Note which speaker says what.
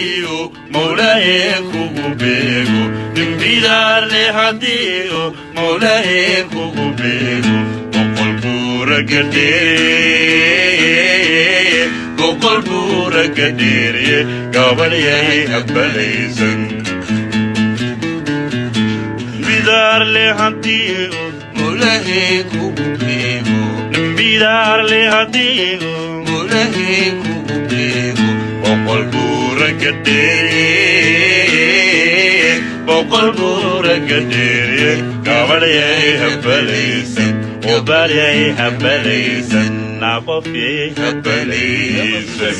Speaker 1: hadiyo mawlahe kugu beego dembidaar le hadiyo mawlahe kugu beego boqol buura gadheeriye boqol buura gadheeriye gabalyahay habbalaysan dembidaar le hadiyo mawlahe kugu beego dembidaar le hadiyo mawlahe kugu beego boqol buura gadheeriye boqol buura gadheeriye gabalyahay habbalaysan وبالي هبليسن نعقف فيه هبليسن